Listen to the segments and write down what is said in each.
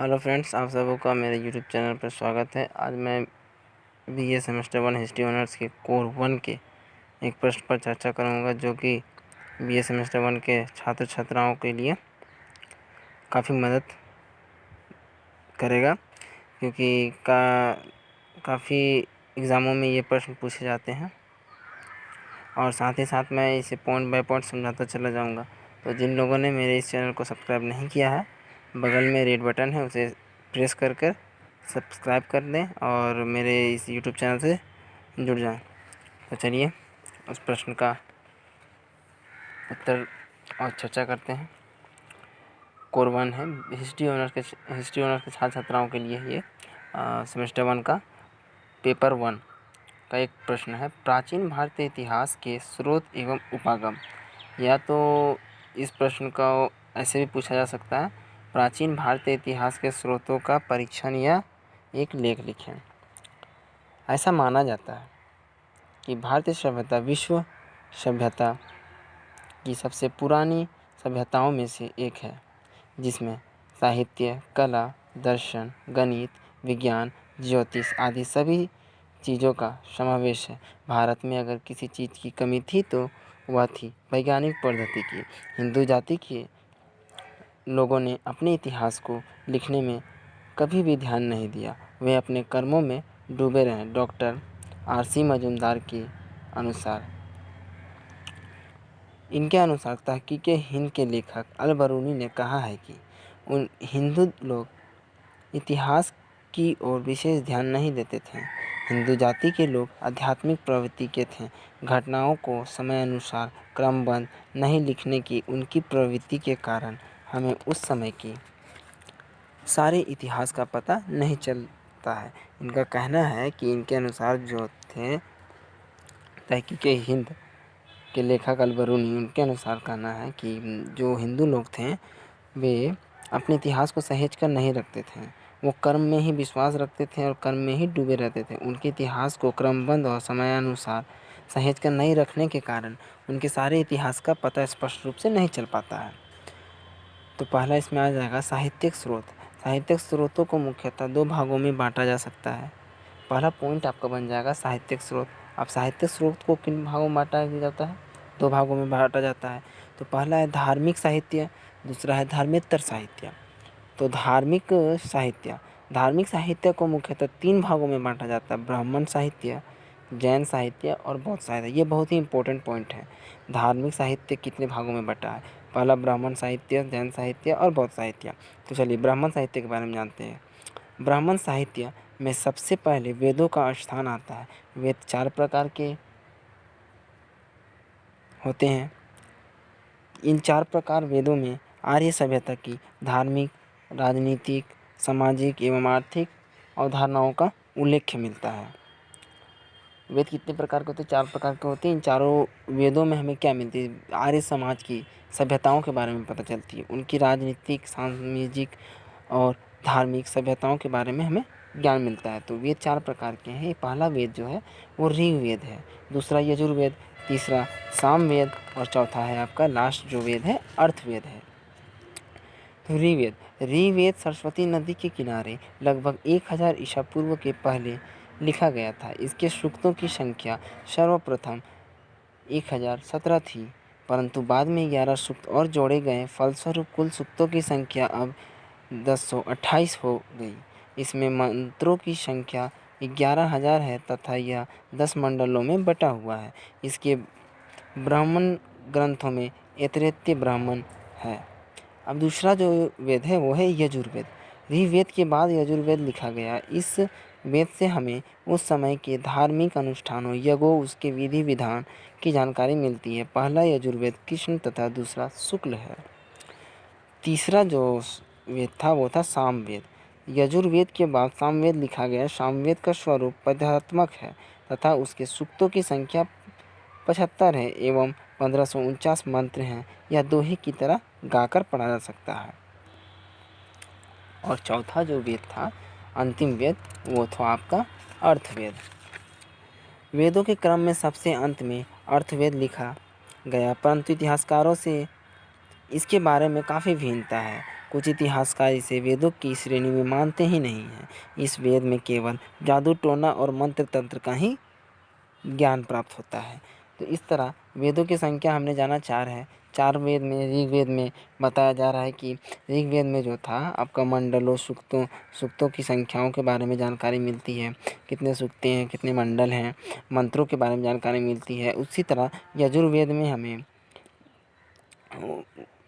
Hello friends, आप सबों का मेरे यूट्यूब चैनल पर स्वागत है। आज मैं बीए सेमेस्टर 1 हिस्ट्री ऑनर्स के कोर 1 के एक प्रश्न पर चर्चा करूंगा, जो कि बीए सेमेस्टर 1 के छात्र छात्राओं के लिए काफ़ी मदद करेगा, क्योंकि काफ़ी एग्ज़ामों में ये प्रश्न पूछे जाते हैं और साथ ही साथ मैं इसे पॉइंट बाय पॉइंट समझाता चला जाऊँगा। तो जिन लोगों ने मेरे इस चैनल को सब्सक्राइब नहीं किया है, बगल में रेड बटन है, उसे प्रेस कर सब्सक्राइब कर दें और मेरे इस यूट्यूब चैनल से जुड़ जाएं। तो चलिए उस प्रश्न का उत्तर और चर्चा करते हैं। कोर 1 है, हिस्ट्री ऑनर्स के छात्र छात्राओं के लिए ये सेमेस्टर 1 का पेपर 1 का एक प्रश्न है। प्राचीन भारतीय इतिहास के स्रोत एवं उपागम। या तो इस प्रश्न का ऐसे भी पूछा जा सकता है, प्राचीन भारतीय इतिहास के स्रोतों का परीक्षण या एक लेख लिखें। ऐसा माना जाता है कि भारतीय सभ्यता विश्व सभ्यता की सबसे पुरानी सभ्यताओं में से एक है, जिसमें साहित्य, कला, दर्शन, गणित, विज्ञान, ज्योतिष आदि सभी चीज़ों का समावेश है। भारत में अगर किसी चीज़ की कमी थी तो वह थी वैज्ञानिक पद्धति की। हिंदू जाति के लोगों ने अपने इतिहास को लिखने में कभी भी ध्यान नहीं दिया, वे अपने कर्मों में डूबे रहे। Doctor RC. मजूमदार के अनुसार तहकीक हिंद के लेखक अल-बरूनी ने कहा है कि उन हिंदू लोग इतिहास की ओर विशेष ध्यान नहीं देते थे। हिंदू जाति के लोग आध्यात्मिक प्रवृत्ति के थे। घटनाओं को समयानुसार क्रमबद्ध नहीं लिखने की उनकी प्रवृत्ति के कारण हमें उस समय की सारे इतिहास का पता नहीं चलता है। इनका कहना है कि इनके अनुसार जो थे तहकीक हिंद के लेखक अल-बरूनी, उनके अनुसार कहना है कि जो हिंदू लोग थे वे अपने इतिहास को सहेज कर नहीं रखते थे। वो कर्म में ही विश्वास रखते थे और कर्म में ही डूबे रहते थे। उनके इतिहास को क्रमबद्ध और समयानुसार सहेज कर नहीं रखने के कारण उनके सारे इतिहास का पता स्पष्ट रूप से नहीं चल पाता है। तो पहला इसमें आ जाएगा साहित्यिक स्रोत। साहित्यिक स्रोतों को मुख्यतः दो भागों में बांटा जा सकता है। पहला पॉइंट आपका बन जाएगा साहित्यिक स्रोत। अब साहित्यिक स्रोत को किन भागों में बांटा जाता है? दो भागों में बांटा जाता है। तो पहला है धार्मिक साहित्य, दूसरा है धर्मेतर साहित्य। तो धार्मिक साहित्य को मुख्यतः तीन भागों में बांटा जाता है: ब्राह्मण साहित्य, जैन साहित्य और बौद्ध साहित्य। ये बहुत ही इंपॉर्टेंट पॉइंट है। धार्मिक साहित्य कितने भागों में बटा है? पहला ब्राह्मण साहित्य, जैन साहित्य और बौद्ध साहित्य। तो चलिए ब्राह्मण साहित्य के बारे में जानते हैं। ब्राह्मण साहित्य में सबसे पहले वेदों का स्थान आता है। वेद 4 प्रकार के होते हैं। इन 4 प्रकार वेदों में आर्य सभ्यता की धार्मिक, राजनीतिक, सामाजिक एवं आर्थिक अवधारणाओं का उल्लेख मिलता है। वेद कितने प्रकार के होते हैं? 4 प्रकार के होते हैं। इन चारों वेदों में हमें क्या मिलती है? आर्य समाज की सभ्यताओं के बारे में पता चलती है। उनकी राजनीतिक, सामाजिक और धार्मिक सभ्यताओं के बारे में हमें ज्ञान मिलता है। तो वेद 4 प्रकार के हैं। पहला वेद जो है वो ऋग्वेद है, दूसरा यजुर्वेद, तीसरा सामवेद और चौथा है आपका लास्ट जो वेद है अर्थवेद है। तो ऋग्वेद सरस्वती नदी के किनारे लगभग 1000 ईसा पूर्व के पहले लिखा गया था। इसके सूक्तों की संख्या सर्वप्रथम 1017 थी, परंतु बाद में 11 सूक्त और जोड़े गए। फलस्वरूप कुल सूक्तों की संख्या अब 1028 हो गई। इसमें मंत्रों की संख्या 11,000 है तथा यह 10 मंडलों में बटा हुआ है। इसके ब्राह्मण ग्रंथों में ऐतरेय ब्राह्मण है। अब दूसरा जो वेद है वो है यजुर्वेद। ऋग्वेद के बाद यजुर्वेद लिखा गया। इस वेद से हमें उस समय के धार्मिक अनुष्ठानों, यज्ञों, उसके विधि विधान की जानकारी मिलती है। पहला यजुर्वेद कृष्ण तथा दूसरा शुक्ल है। तीसरा जो वेद था वो था सामवेद। यजुर्वेद के बाद सामवेद लिखा गया। सामवेद का स्वरूप पद्यात्मक है तथा उसके सूक्तों की संख्या 75 है एवं 1549 मंत्र हैं। यह दोहे की तरह गाकर पढ़ा जा सकता है। और चौथा जो वेद था, अंतिम वेद, वो था आपका अर्थवेद। वेदों के क्रम में सबसे अंत में अर्थवेद लिखा गया, परंतु इतिहासकारों से इसके बारे में काफ़ी भिन्नता है। कुछ इतिहासकार इसे वेदों की श्रेणी में मानते ही नहीं हैं। इस वेद में केवल जादू टोना और मंत्र तंत्र का ही ज्ञान प्राप्त होता है। तो इस तरह वेदों की संख्या हमने जाना 4 है। 4 वेद में ऋग्वेद में बताया जा रहा है कि ऋग्वेद में जो था आपका मंडलों सूक्तों की संख्याओं के बारे में जानकारी मिलती है, कितने सूक्तें हैं, कितने मंडल हैं, मंत्रों के बारे में जानकारी मिलती है। उसी तरह यजुर्वेद में हमें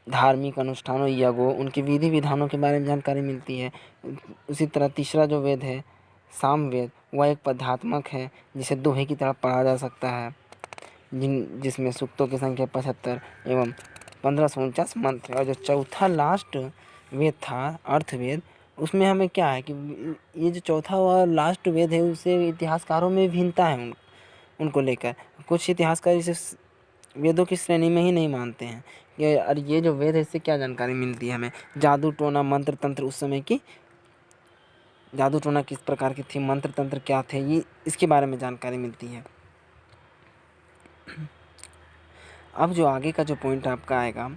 धार्मिक अनुष्ठानों, यज्ञों, उनके विधि विधानों के बारे में जानकारी मिलती है। उसी तरह तीसरा जो वेद है सामवेद, वह एक पद्यात्मक है जिसे दोहे की तरह पढ़ा जा सकता है, जिसमें सूक्तों की संख्या 75 एवं 1549 मंत्र है। और जो चौथा लास्ट वेद था अर्थवेद, उसमें हमें क्या है कि ये जो चौथा व लास्ट वेद है उसे इतिहासकारों में भिन्नता है उनको लेकर। कुछ इतिहासकार इसे वेदों की श्रेणी में ही नहीं मानते हैं। ये जो वेद है इससे क्या जानकारी मिलती है हमें, जादू टोना मंत्र तंत्र उस समय की जादू टोना किस प्रकार की थी, मंत्र तंत्र क्या थे, ये इसके बारे में जानकारी मिलती है। अब जो आगे का जो पॉइंट आपका आएगा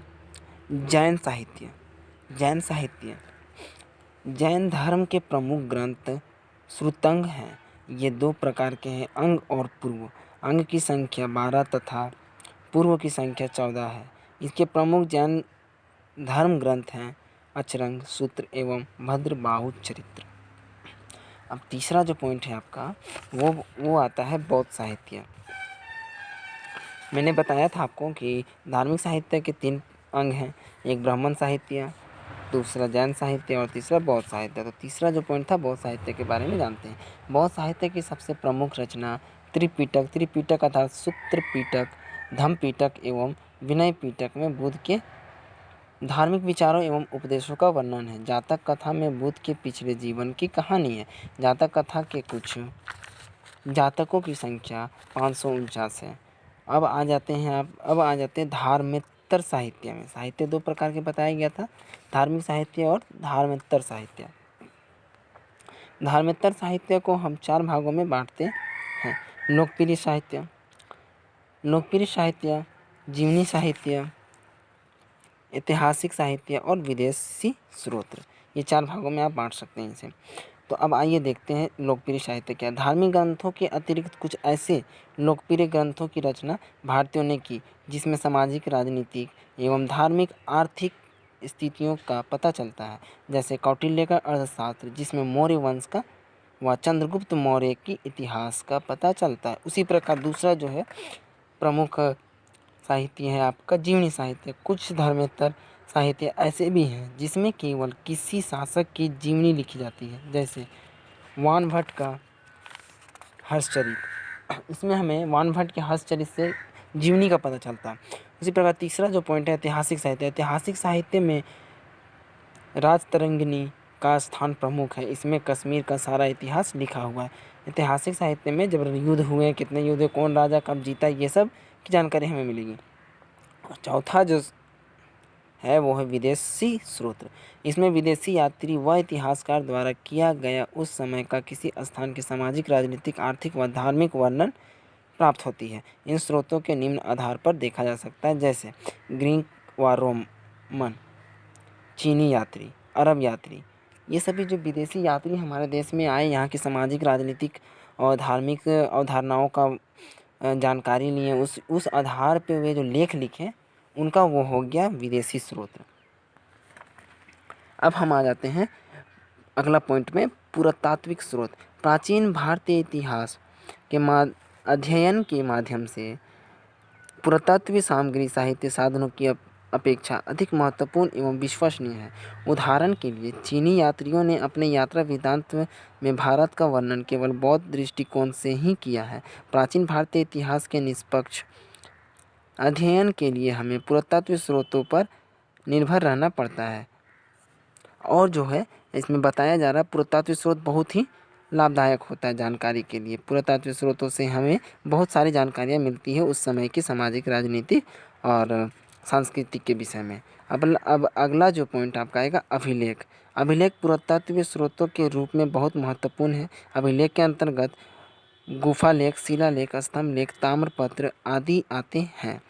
जैन साहित्य। जैन धर्म के प्रमुख ग्रंथ श्रुतंग हैं। ये 2 प्रकार के हैं, अंग और पूर्व। अंग की संख्या 12 तथा पूर्व की संख्या 14 है। इसके प्रमुख जैन धर्म ग्रंथ हैं अचरंग, सूत्र एवं भद्रबाहु चरित्र। अब तीसरा जो पॉइंट है आपका वो आता है बौद्ध साहित्य। मैंने बताया था आपको कि धार्मिक साहित्य के 3 अंग हैं, एक ब्राह्मण साहित्य, दूसरा जैन साहित्य और तीसरा बौद्ध साहित्य। तो तीसरा जो पॉइंट था बौद्ध साहित्य के बारे में जानते हैं। बौद्ध साहित्य की सबसे प्रमुख रचना त्रिपिटक अर्थात सूत्र पिटक, धम्म पिटक एवं विनय पिटक में बुद्ध के धार्मिक विचारों एवं उपदेशों का वर्णन है। जातक कथा में बुद्ध के पिछले जीवन की कहानी है। जातक कथा के कुछ जातकों की संख्या 549 है। अब आ जाते हैं धार्मेत्तर साहित्य में। साहित्य 2 प्रकार के बताया गया था, धार्मिक साहित्य और धार्मेत्तर साहित्य। धार्मेत्तर साहित्य को हम 4 भागों में बांटते हैं। लोकप्रिय साहित्य, जीवनी साहित्य, ऐतिहासिक साहित्य और विदेशी स्रोत। ये 4 भागों में आप बांट सकते हैं इसे। तो अब आइए देखते हैं लोकप्रिय साहित्य क्या है। धार्मिक ग्रंथों के अतिरिक्त कुछ ऐसे लोकप्रिय ग्रंथों की रचना भारतीयों ने की जिसमें सामाजिक, राजनीतिक एवं धार्मिक आर्थिक स्थितियों का पता चलता है। जैसे कौटिल्य का अर्थशास्त्र, जिसमें मौर्य वंश का व चंद्रगुप्त मौर्य की इतिहास का पता चलता है। उसी प्रकार दूसरा जो है प्रमुख साहित्य है आपका जीवनी साहित्य। कुछ धर्मेत्तर साहित्य ऐसे भी हैं जिसमें केवल किसी शासक की जीवनी लिखी जाती है, जैसे वान भट्ट का हर्षचरित। इसमें हमें वान भट्ट के हर्षचरित से जीवनी का पता चलता है। इसी प्रकार तीसरा जो पॉइंट है ऐतिहासिक साहित्य। ऐतिहासिक साहित्य में राजतरंगिणी का स्थान प्रमुख है। इसमें कश्मीर का सारा इतिहास लिखा हुआ है। ऐतिहासिक साहित्य में जब युद्ध हुए, कितने युद्ध, कौन राजा कब जीता, ये सब की जानकारी हमें मिलेगी। और चौथा जो है वो है विदेशी स्रोत। इसमें विदेशी यात्री व इतिहासकार द्वारा किया गया उस समय का किसी स्थान के सामाजिक, राजनीतिक, आर्थिक व धार्मिक वर्णन प्राप्त होती है। इन स्रोतों के निम्न आधार पर देखा जा सकता है, जैसे ग्रीक व रोमन, चीनी यात्री, अरब यात्री। ये सभी जो विदेशी यात्री हमारे देश में आए, यहाँ की सामाजिक, राजनीतिक और धार्मिक अवधारणाओं का जानकारी लिए, उस आधार पे वे जो लेख लिखे उनका वो हो गया विदेशी स्रोत। अब हम आ जाते हैं अगला पॉइंट में पुरातात्विक स्रोत। प्राचीन भारतीय इतिहास के अध्ययन के माध्यम से पुरातत्वीय सामग्री साहित्य साधनों की अपेक्षा अधिक महत्वपूर्ण एवं विश्वसनीय है। उदाहरण के लिए चीनी यात्रियों ने अपने यात्रा वृत्तांत में भारत का वर्णन केवल बौद्ध दृष्टिकोण से ही किया है। प्राचीन भारतीय इतिहास के निष्पक्ष अध्ययन के लिए हमें पुरातत्व स्रोतों पर निर्भर रहना पड़ता है। और जो है इसमें बताया जा रहा है पुरातत्व स्रोत बहुत ही लाभदायक होता है जानकारी के लिए। पुरातत्व स्रोतों से हमें बहुत सारी जानकारियाँ मिलती है उस समय की सामाजिक, राजनीतिक और सांस्कृतिक के विषय में। अब अगला जो पॉइंट आपका आएगा अभिलेख। अभिलेख पुरातत्व स्रोतों के रूप में बहुत महत्वपूर्ण है। अभिलेख के अंतर्गत गुफा लेख, शिलालेख, स्तंभ लेख, ताम्रपत्र आदि आते हैं।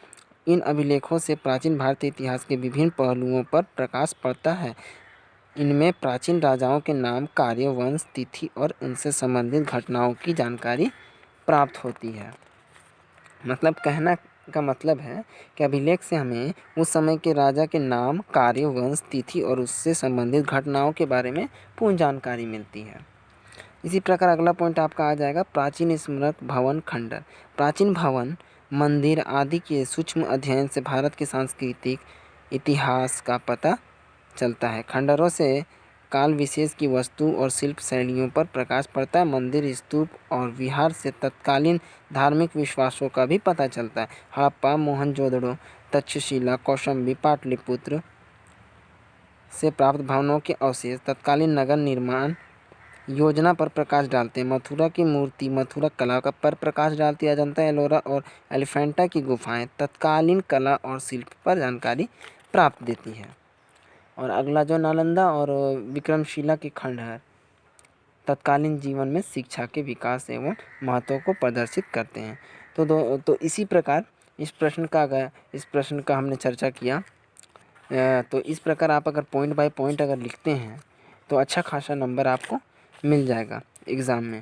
इन अभिलेखों से प्राचीन भारतीय इतिहास के विभिन्न पहलुओं पर प्रकाश पड़ता है। इनमें प्राचीन राजाओं के नाम, कार्य, वंश, तिथि और उनसे संबंधित घटनाओं की जानकारी प्राप्त होती है। मतलब कहना का मतलब है कि अभिलेख से हमें उस समय के राजा के नाम, कार्य, वंश, तिथि और उससे संबंधित घटनाओं के बारे में पूर्ण जानकारी मिलती है। इसी प्रकार अगला पॉइंट आपका आ जाएगा प्राचीन स्मारक भवन खंडर। प्राचीन भवन, मंदिर आदि के सूक्ष्म अध्ययन से भारत के सांस्कृतिक इतिहास का पता चलता है। खंडरों से काल विशेष की वस्तु और शिल्प शैलियों पर प्रकाश पड़ता है। मंदिर, स्तूप और विहार से तत्कालीन धार्मिक विश्वासों का भी पता चलता है। हड़प्पा, मोहनजोदड़ो, तक्षशिला, कौशाम्बी, पाटलिपुत्र से प्राप्त भवनों के अवशेष तत्कालीन नगर निर्माण योजना पर प्रकाश डालते हैं। मथुरा की मूर्ति, मथुरा कला का पर प्रकाश डालती है। अजंता, एलोरा और एलिफेंटा की गुफाएं तत्कालीन कला और शिल्प पर जानकारी प्राप्त देती है। और अगला जो नालंदा और विक्रमशिला के खंडहर तत्कालीन जीवन में शिक्षा के विकास एवं महत्व को प्रदर्शित करते हैं। तो इसी प्रकार इस प्रश्न का हमने चर्चा किया। तो इस प्रकार आप अगर पॉइंट बाय पॉइंट अगर लिखते हैं तो अच्छा खासा नंबर आपको मिल जाएगा एग्ज़ाम में।